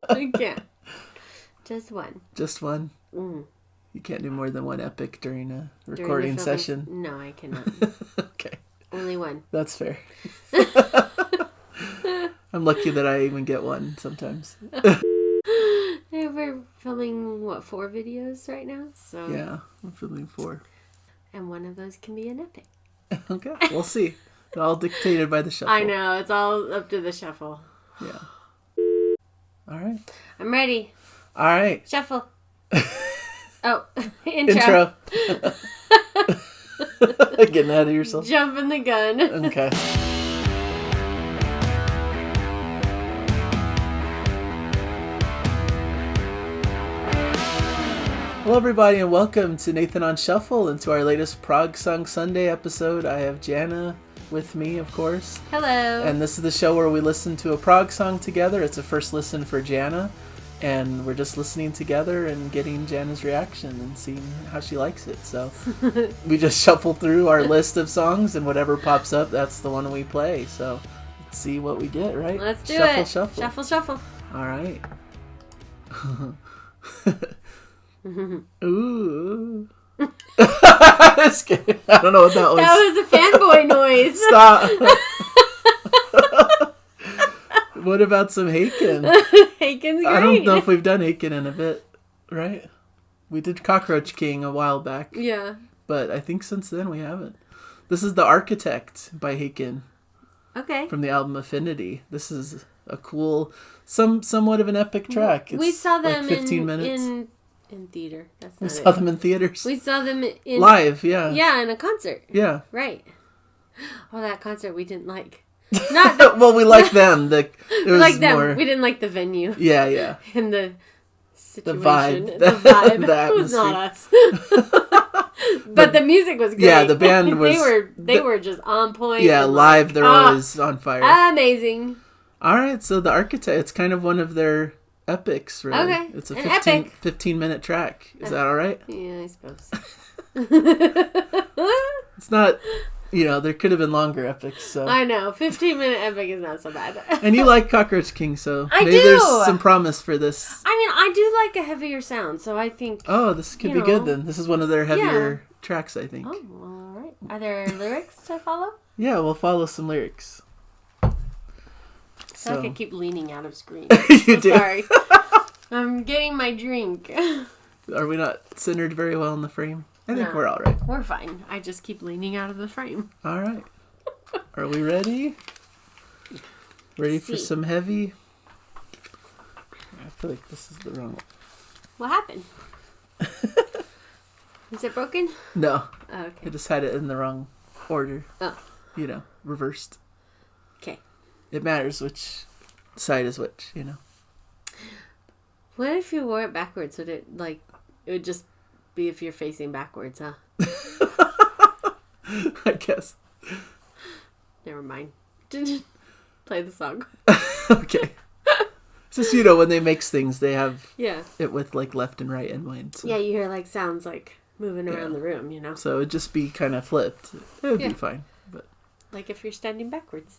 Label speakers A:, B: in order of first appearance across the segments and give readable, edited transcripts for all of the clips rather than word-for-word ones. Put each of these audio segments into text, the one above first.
A: I can't. Just one.
B: Just one?
A: Mm.
B: You can't do more than one epic during a recording session?
A: No, I cannot.
B: Okay.
A: Only one.
B: That's fair. I'm lucky that I even get one sometimes.
A: We're filming, 4 videos right now? So
B: yeah, I'm filming 4.
A: And one of those can be an epic.
B: Okay, we'll see. All dictated by the shuffle.
A: I know, it's all up to the shuffle.
B: Yeah. All right.
A: I'm ready.
B: All right.
A: Shuffle. Oh, intro.
B: Getting ahead of yourself.
A: Jumping the gun.
B: Okay. Hello everybody and welcome to Nathan on Shuffle and to our latest Prog Song Sunday episode. I have Jana with me, of course.
A: Hello.
B: And this is the show where we listen to a prog song together. It's a first listen for Jana. And we're just listening together and getting Jana's reaction and seeing how she likes it. So we just shuffle through our list of songs and whatever pops up, that's the one we play. So let's see what we get, right?
A: Let's do
B: it.
A: Shuffle. Shuffle.
B: All right. Ooh. Just kidding. I don't know what that was.
A: That was a fanboy noise.
B: Stop. What about some Haken?
A: Haken's great.
B: I don't know if we've done Haken in a bit, right? We did Cockroach King a while back.
A: Yeah.
B: But I think since then we haven't. This is The Architect by Haken.
A: Okay.
B: From the album Affinity. This is a cool, somewhat of an epic track.
A: We saw them
B: like 15 minutes.
A: In theater. That's
B: we
A: not
B: saw them in theaters.
A: We saw them in...
B: Live, yeah.
A: Yeah, in a concert.
B: Yeah.
A: Right. Oh, that concert we didn't like. Not the,
B: well, we liked them. We
A: liked them. More... We didn't like the venue.
B: Yeah, yeah.
A: And the situation.
B: The vibe.
A: The vibe.
B: The
A: It was not us. But the music was great.
B: Yeah, the band was...
A: They were just on point.
B: Yeah, live they're always on fire.
A: Amazing.
B: All right, so The Architect, it's kind of one of their epics, really.
A: Okay.
B: It's a 15-minute track. Is that all right?
A: Yeah, I suppose.
B: It's not... there could have been longer epics. So
A: I know. 15-minute epic is not so bad.
B: And you like Cockroach King, so maybe there's some promise for this.
A: I mean, I do like a heavier sound, so I think...
B: Oh, this could be good then. This is one of their heavier tracks, I think.
A: Oh, well, all right. Are there lyrics to follow?
B: Yeah, we'll follow some lyrics.
A: So I could keep leaning out of screen.
B: You do.
A: Sorry. I'm getting my drink.
B: Are we not centered very well in the frame? I think we're all right.
A: We're fine. I just keep leaning out of the frame.
B: All right. Are we ready? Ready for some heavy? I feel like this is the wrong one.
A: What happened? Is it broken?
B: No.
A: Oh, okay.
B: I just had it in the wrong order.
A: Oh.
B: Reversed.
A: Okay.
B: It matters which side is which,
A: What if you wore it backwards? Would it, it would just be if you're facing backwards, huh?
B: I guess.
A: Never mind. Play the song.
B: Okay. It's just, when they mix things, they have it with, left and right in mind. So.
A: Yeah, you hear, sounds, moving around the room,
B: So it would just be kind of flipped. It would be fine. But
A: like if you're standing backwards.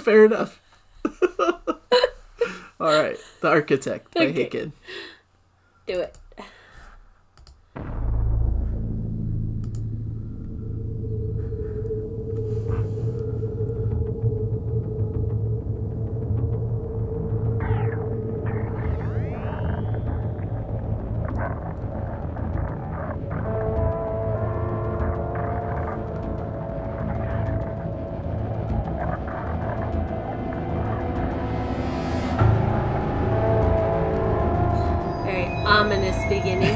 B: Fair enough. All right. The Architect by Haken.
A: Do it. Ominous beginning.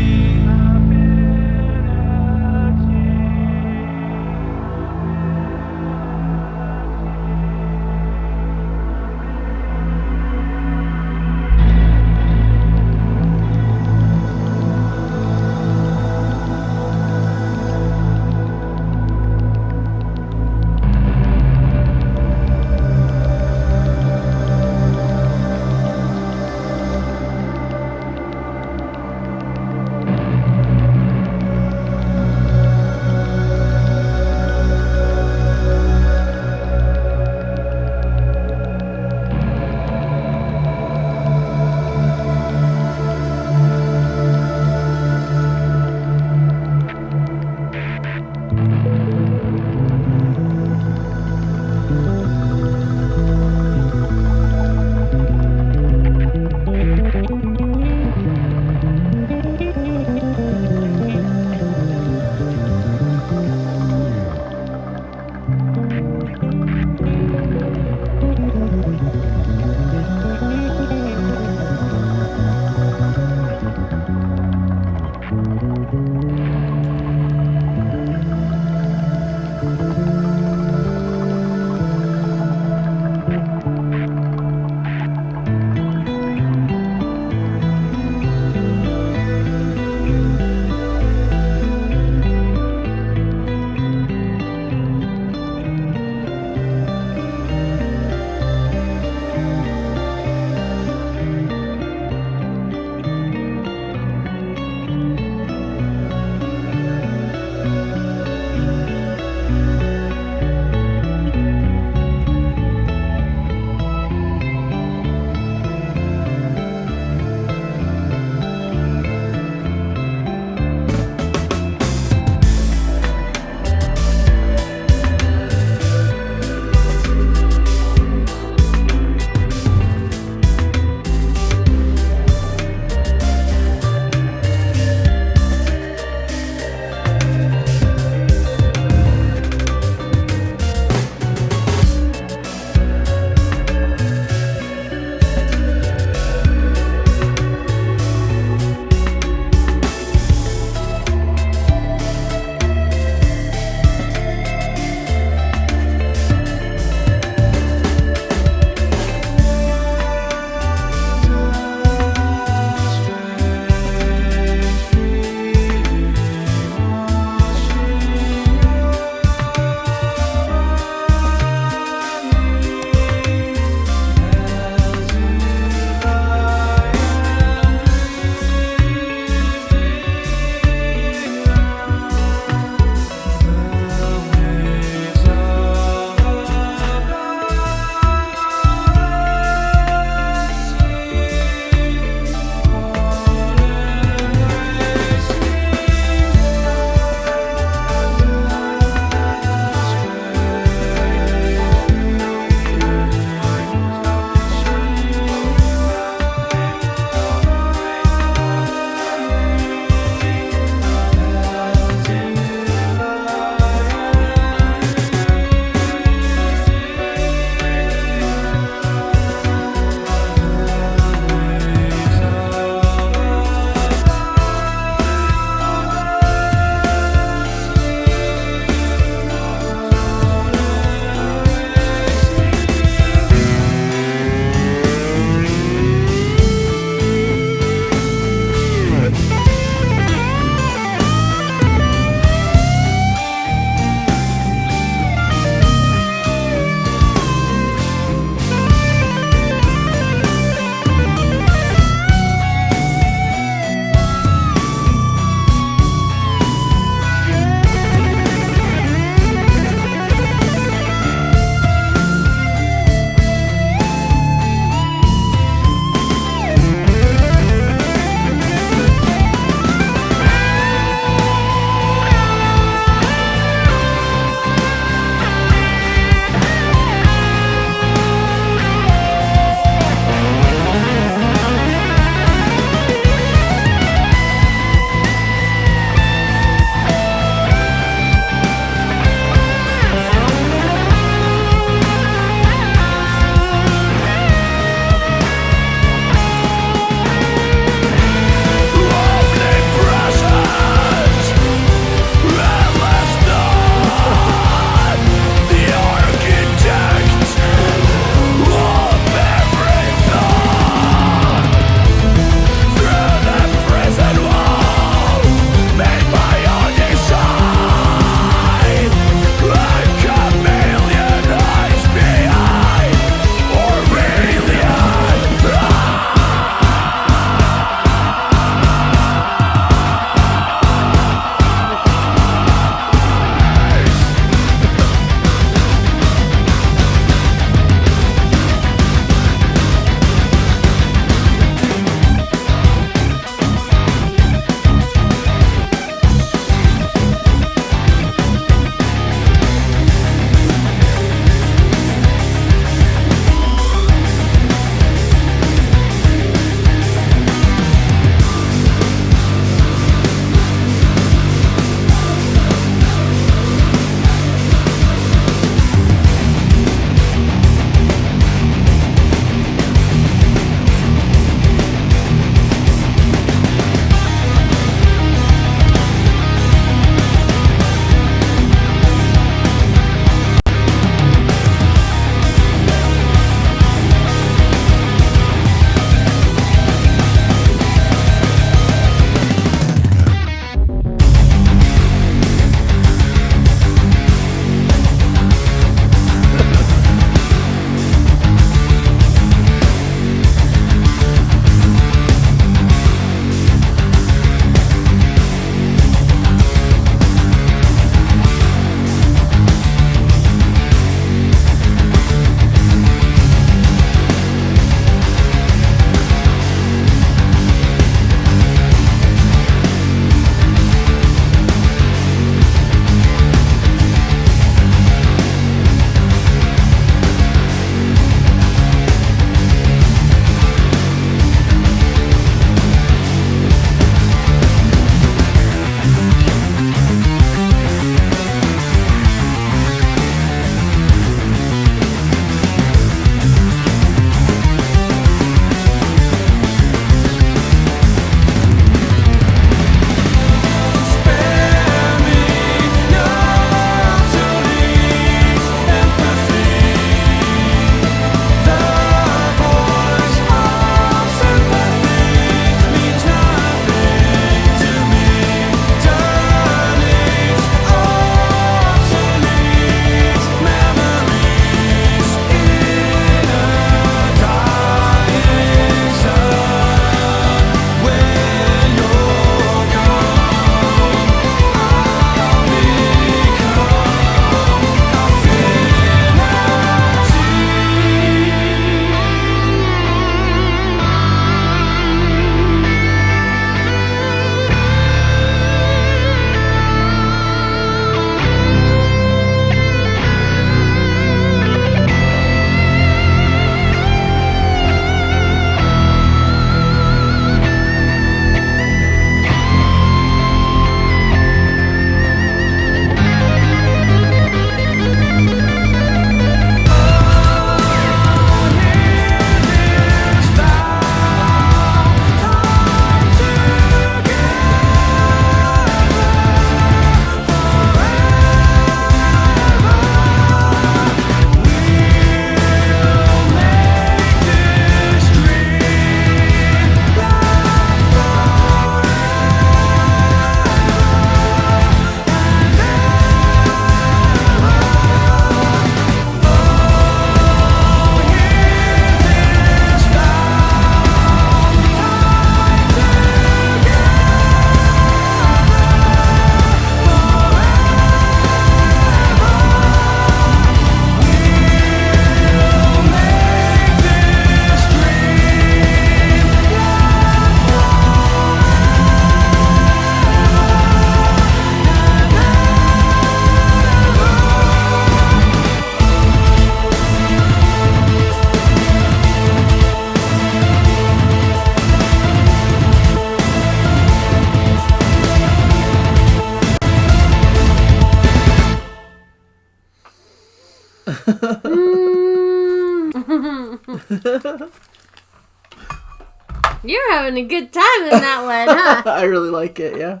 A: You're having a good time in that one, huh?
B: I really like it, yeah.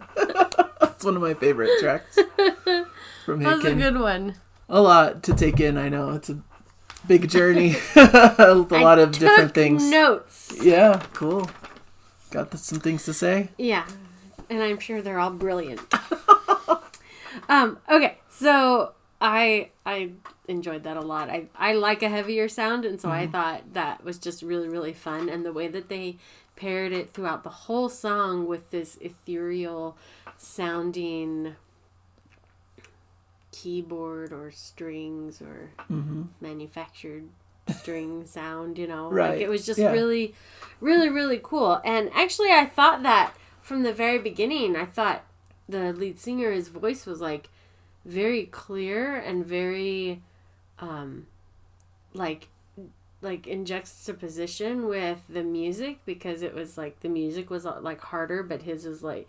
B: It's one of my favorite tracks from Haken.
A: That's a good one.
B: A lot to take in, I know. It's a big journey. A lot of different things.
A: Notes.
B: Yeah, cool. Got some things to say?
A: Yeah. And I'm sure they're all brilliant. Okay, so I enjoyed that a lot. I like a heavier sound, and so I thought that was just really, really fun. And the way that they paired it throughout the whole song with this ethereal sounding keyboard or strings or manufactured string sound,
B: Right.
A: Like it was just really, really, really cool. And actually I thought that from the very beginning, I thought the lead singer, his voice was like very clear and very like in juxtaposition with the music, because it was like the music was like harder, but his was like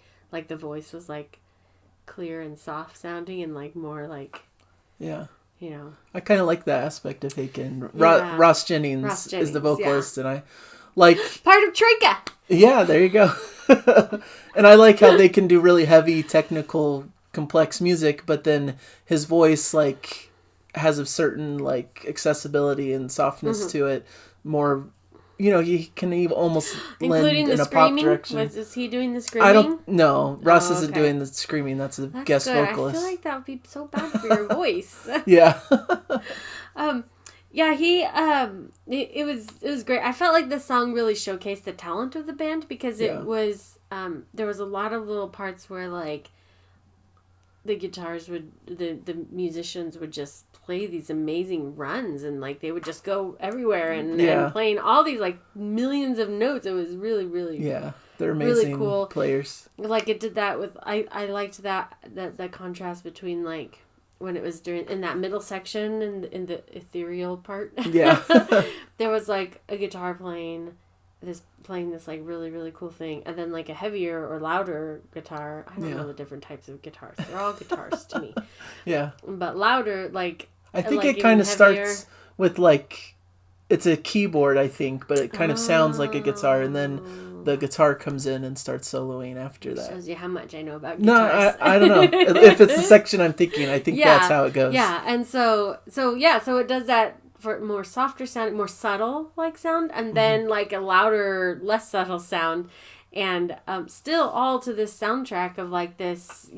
A: the voice was like clear and soft sounding and like more like I kind of like that aspect of Haken. Ross Jennings is the vocalist, and I like part of Troika.
B: Yeah, there you go. And I like how they can do really heavy, technical, complex music, but then his voice like has a certain like accessibility and softness to it. More, he can even almost lend in a pop direction.
A: Is he doing the screaming?
B: I don't know. Ross isn't doing the screaming. That's guest vocalist.
A: I feel like that would be so bad for your voice.
B: Yeah.
A: Yeah, it was great. I felt like the song really showcased the talent of the band, because it was there was a lot of little parts where like the guitars the musicians would just play these amazing runs, and like they would just go everywhere and playing all these like millions of notes. It was really, really
B: they're amazing,
A: really cool
B: players. Like
A: it did that with I liked that contrast between like when it was in that middle section in the ethereal part.
B: Yeah.
A: There was like a guitar playing this like really, really cool thing, and then like a heavier or louder guitar. I don't know the different types of guitars. They're all guitars to me. Yeah. But louder, like
B: I think
A: like
B: it kind of starts with like it's a keyboard, I think, but it kind of sounds like a guitar, and then the guitar comes in and starts soloing after that.
A: Shows you how much I know about guitars.
B: No, I don't know. If it's the section I'm thinking, I think that's how it goes.
A: Yeah, and so it does that for more softer sound, more subtle like sound, and then like a louder, less subtle sound, and still all to this soundtrack of like this,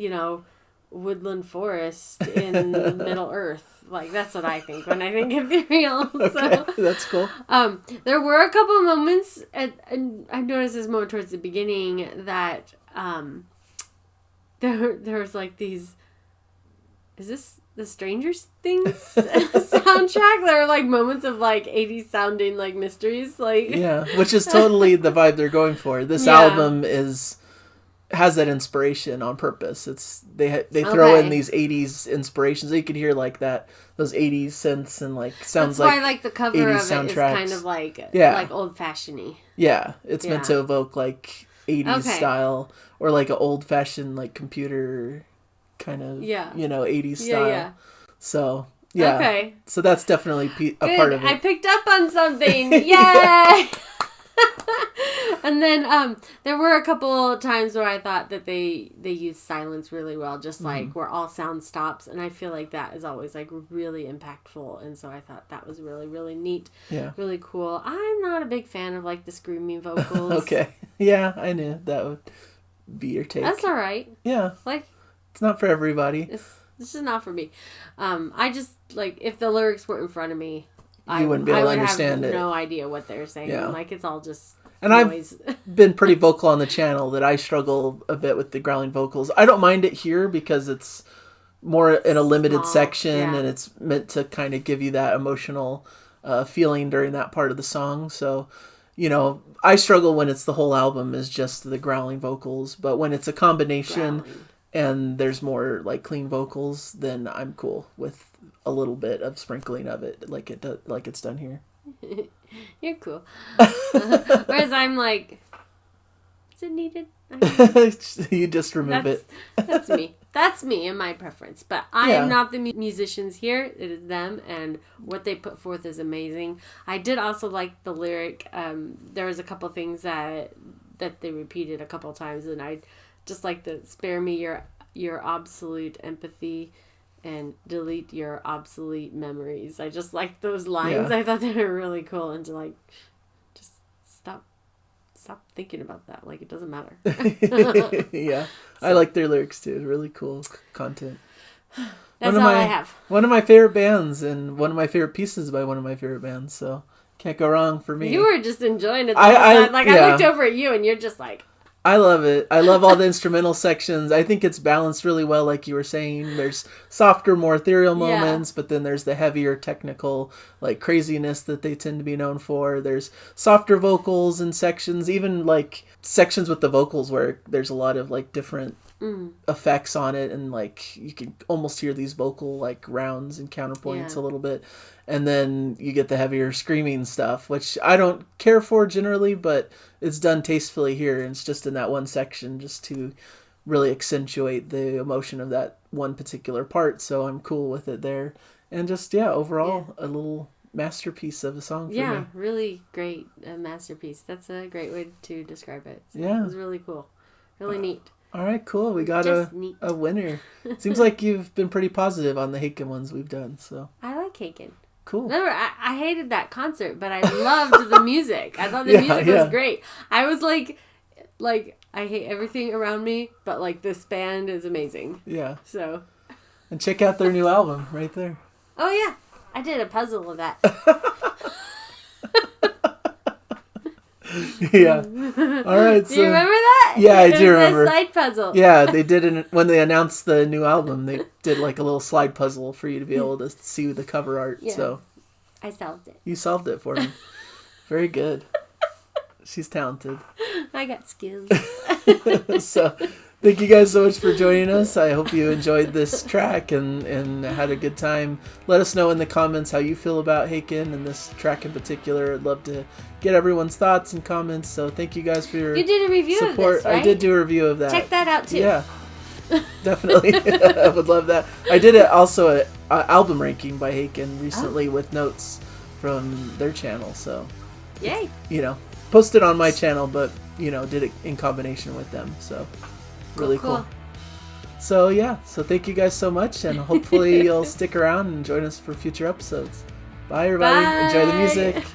A: woodland forest in Middle Earth. Like that's what I think when I think ethereal.
B: Okay, so, that's cool.
A: There were a couple of moments, and I noticed this moment towards the beginning that there was like these. Is this the Stranger Things soundtrack? There are like moments of like 80s sounding like mysteries, like
B: which is totally the vibe they're going for. This album has that inspiration on purpose. It's they throw in these 80s inspirations. You can hear like those 80s synths and like sounds
A: That's
B: like
A: why like the cover of it
B: soundtracks.
A: is kind of like old fashioned-y.
B: Yeah, it's meant to evoke like 80s style or like an old fashioned like computer kind of 80s style. Yeah. So so that's definitely a part of it.
A: I picked up on something. Yay! And then there were a couple times where I thought that they used silence really well, just like where all sound stops, and I feel like that is always like really impactful, and so I thought that was really, really neat. Yeah. Really cool. I'm not a big fan of like the screaming vocals.
B: Okay. Yeah, I knew that would be your take.
A: That's all right.
B: Yeah.
A: Like
B: it's not for everybody.
A: This is not for me. I just like if the lyrics weren't in front of me,
B: you wouldn't be able to understand it.
A: No idea what they're saying. Yeah. Like it's all just
B: and noise. I've been pretty vocal on the channel that I struggle a bit with the growling vocals. I don't mind it here because it's more in a limited section and it's meant to kind of give you that emotional feeling during that part of the song. So, I struggle when it's the whole album is just the growling vocals, but when it's a combination and there's more like clean vocals, then I'm cool with a little bit of sprinkling of it like it's done here.
A: You're cool. Whereas I'm like, is it needed?
B: You just remove it.
A: That's me. That's me and my preference. But I
B: Yeah.
A: am not the musicians here. It is them, and what they put forth is amazing. I did also like the lyric. There was a couple things that they repeated a couple times, and I just like the spare me your obsolete empathy and delete your obsolete memories. I just like those lines.
B: Yeah.
A: I thought they were really cool, and to like just stop thinking about that. Like, it doesn't matter.
B: Yeah. I like their lyrics too. Really cool content.
A: That's all I have.
B: One of my favorite bands and one of my favorite pieces by one of my favorite bands. So can't go wrong for me.
A: You were just enjoying it the whole time. Like, I looked over at you and you're just like...
B: I love it. I love all the instrumental sections. I think it's balanced really well, like you were saying. There's softer, more ethereal moments, but then there's the heavier technical, like, craziness that they tend to be known for. There's softer vocals and sections, even, like, sections with the vocals where there's a lot of, like, different effects on it, and, like, you can almost hear these vocal, like, rounds and counterpoints a little bit. And then you get the heavier screaming stuff, which I don't care for generally, but it's done tastefully here. And it's just in that one section just to really accentuate the emotion of that one particular part. So I'm cool with it there. And just, overall, a little masterpiece of a song for me.
A: Yeah, really great masterpiece. That's a great way to describe it. So
B: Yeah.
A: It was really cool. Really neat.
B: All right, cool. We got a winner. Seems like you've been pretty positive on the Haken ones we've done. So
A: I like Haken.
B: Cool.
A: Remember, I hated that concert, but I loved the music. I thought the music was great. I was like, I hate everything around me, but like this band is amazing.
B: Yeah.
A: So.
B: And check out their new album right there.
A: Oh yeah, I did a puzzle of that.
B: Yeah. All right.
A: Do you remember that?
B: Yeah, I do remember.
A: A slide puzzle.
B: Yeah, they did it when they announced the new album. They did like a little slide puzzle for you to be able to see the cover art.
A: Yeah.
B: So
A: I solved it.
B: you solved it for me. Very good. She's talented.
A: I got skills.
B: So thank you guys so much for joining us. I hope you enjoyed this track and had a good time. Let us know in the comments how you feel about Haken and this track in particular. I'd love to get everyone's thoughts and comments. So thank you guys for your
A: You did a review
B: support.
A: of this, right?
B: I did do a review of that.
A: Check that out too.
B: Yeah, definitely. I would love that. I did also an album ranking by Haken recently with notes from their channel. So,
A: yay!
B: Posted on my channel, but did it in combination with them. So, really cool. So so thank you guys so much, and hopefully you'll stick around and join us for future episodes. Bye, everybody.
A: Bye.
B: Enjoy the music.